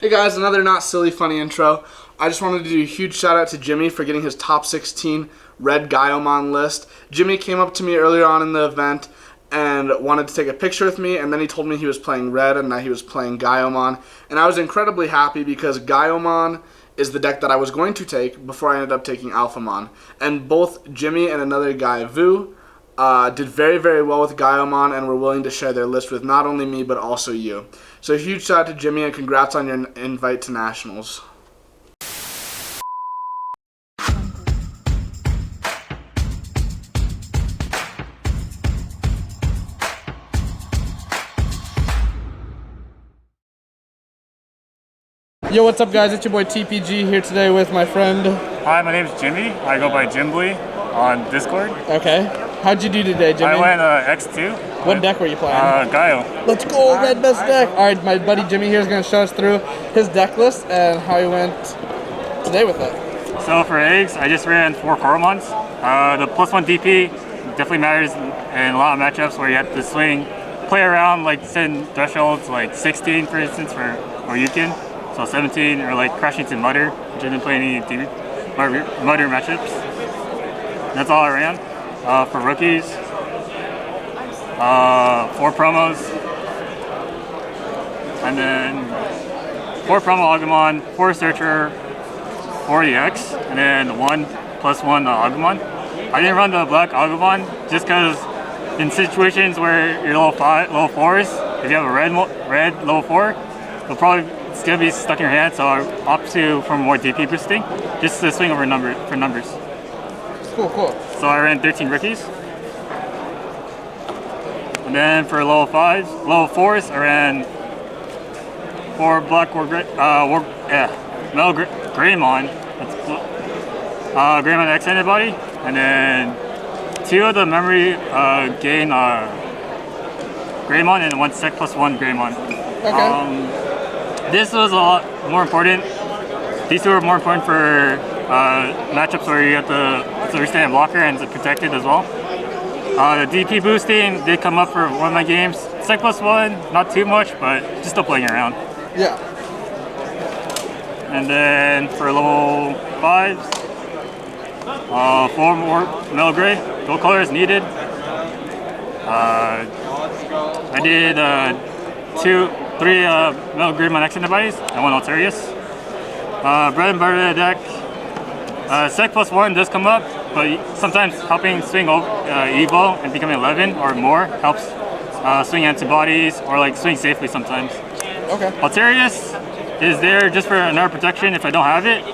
Hey guys, another not silly funny intro. I just wanted to do a huge shout out to Jimmy for getting his top 16 red Gaiomon list. Jimmy came up to me earlier on in the event and wanted to take a picture with me, and then he told me he was playing red and that he was playing Gaiomon. And I was incredibly happy because Gaiomon is the deck that I was going to take before I ended up taking Alphamon. And both Jimmy and another guy, Vu, did very, very well with Gaiomon and were willing to share their list with not only me but also you. So a huge shout out to Jimmy and congrats on your invite to Nationals. Yo, what's up guys? It's your boy TPG here today with my friend. Hi, my name is Jimmy. I go by Jimbly on Discord. Okay. How'd you do today, Jimmy? I went X2. What deck were you playing? Gaio. Let's go, red best deck. Alright, my buddy Jimmy here is going to show us through his deck list and how he went today with it. So for eggs, I just ran 4 Coromons. The +1 DP definitely matters in a lot of matchups where you have to play around like certain thresholds, like 16 for instance for Yukin. So 17, or like crashing to Mutter, which I didn't play any Mutter matchups. That's all I ran. For rookies, 4 promos, and then 4 promo Agumon, 4 Searcher, 4 EX, and then 1 +1 Agumon. I didn't run the black Agumon just because in situations where you're level 4s, if you have a red level 4, it's gonna be stuck in your hand, so I opt for more DP boosting, just to swing over for numbers. Cool. So I ran 13 rookies. And then for level 4s, I ran 4 black Greymon. That's Greymon X antibody, and then 2 of the memory gain Greymon and 1 sec +1 Greymon. Okay. This was a lot more important. These 2 are more important for matchups where you have to withstand a blocker and it's protected as well. The DP boosting did come up for one of my games. Sec +1, not too much, but just still playing around. Yeah. And then for level 5s, 4 more metal gray. Gold color is needed. I did 3 metal gray Mon X antibodies and 1 Altarius. Bread and butter of the deck. Sec +1 does come up, but sometimes helping swing Evo and becoming 11 or more helps swing antibodies or like swing safely sometimes. Okay. Altarius is there just for another protection if I don't have it.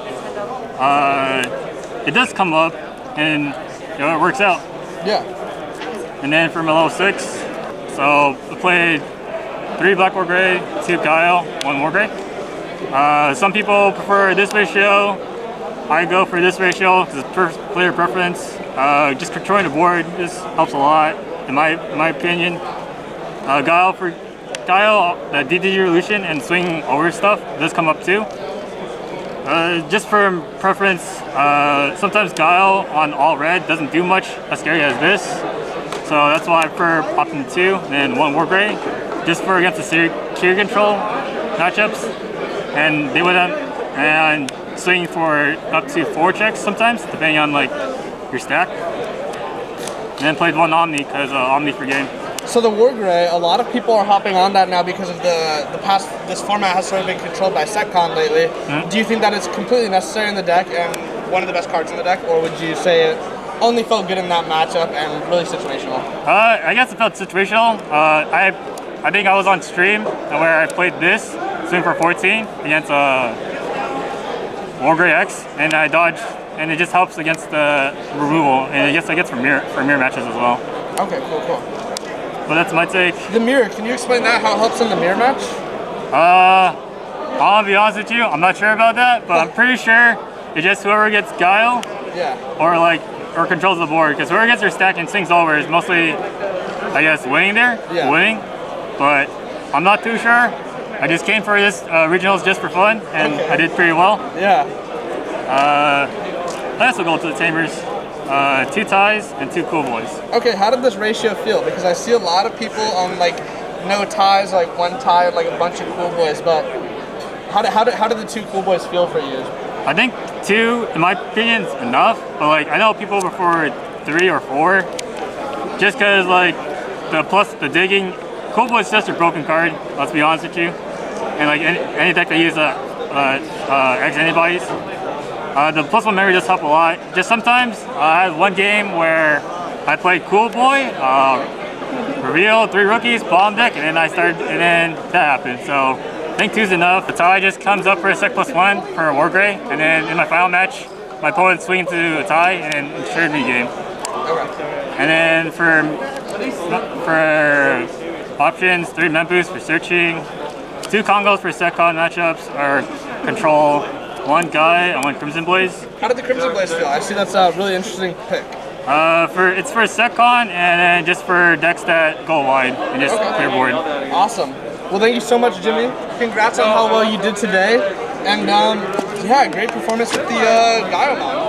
It does come up and it works out. Yeah. And then for my level 6, so I played 3 black or gray, 2 Gaio, 1 more gray. Some people prefer this ratio. I go for this ratio because it's player preference. Just controlling the board just helps a lot, in my opinion. Gaio, the DD Revolution and swing over stuff does come up too. Just for preference, sometimes Gaio on all red doesn't do much as scary as this. So that's why I prefer opting 2 and then 1 more gray, just for against the secure control matchups. And they would and swing for up to 4 checks sometimes, depending on like your stack. And then played 1 Omni because Omni for game. So the War Gray, a lot of people are hopping on that now because of this format has sort of been controlled by SecCon lately. Mm-hmm. Do you think that it's completely necessary in the deck and one of the best cards in the deck, or would you say it only felt good in that matchup and really situational? I guess it felt situational. I think I was on stream where I played this, swing for 14 against War Gray X, and I dodged, and it just helps against the removal, and I guess for mirror matches as well. Okay, cool. But that's my take. The mirror, can you explain that, how it helps in the mirror match? I'll be honest with you, I'm not sure about that, but I'm pretty sure it's just whoever gets Guile, or controls the board, because whoever gets their stack and swings over is mostly, I guess, winning. But I'm not too sure. I just came for this regionals just for fun, and I did pretty well. Yeah. I also go to the Tamers. 2 ties and 2 cool boys. Okay, how did this ratio feel? Because I see a lot of people on like no ties, like 1 tie, like a bunch of cool boys, but How did the two cool boys feel for you? I think 2, in my opinion, is enough. But like I know people prefer 3 or 4, just because like the digging. Cool boy's just a broken card. Let's be honest with you. And like any deck that uses X antibodies, the +1 memory does help a lot. Just sometimes I had one game where I played Cool Boy, reveal 3 rookies, bomb deck, and then that happened. So I think 2's enough. The tie just comes up for a sec +1 for a War Gray, and then in my final match, my opponent swings to a tie and then ensured me game. Okay. And then for options, 3 Memboosts for searching, 2 Congos for SecCon matchups, or control 1 Guy and 1 Crimson Blaze. How did the Crimson Blaze feel? I see that's a really interesting pick. It's for SecCon and then just for decks that go wide and just clear board. Awesome. Well, thank you so much, Jimmy. Congrats on how well you did today. And yeah, great performance with the Gaiomon.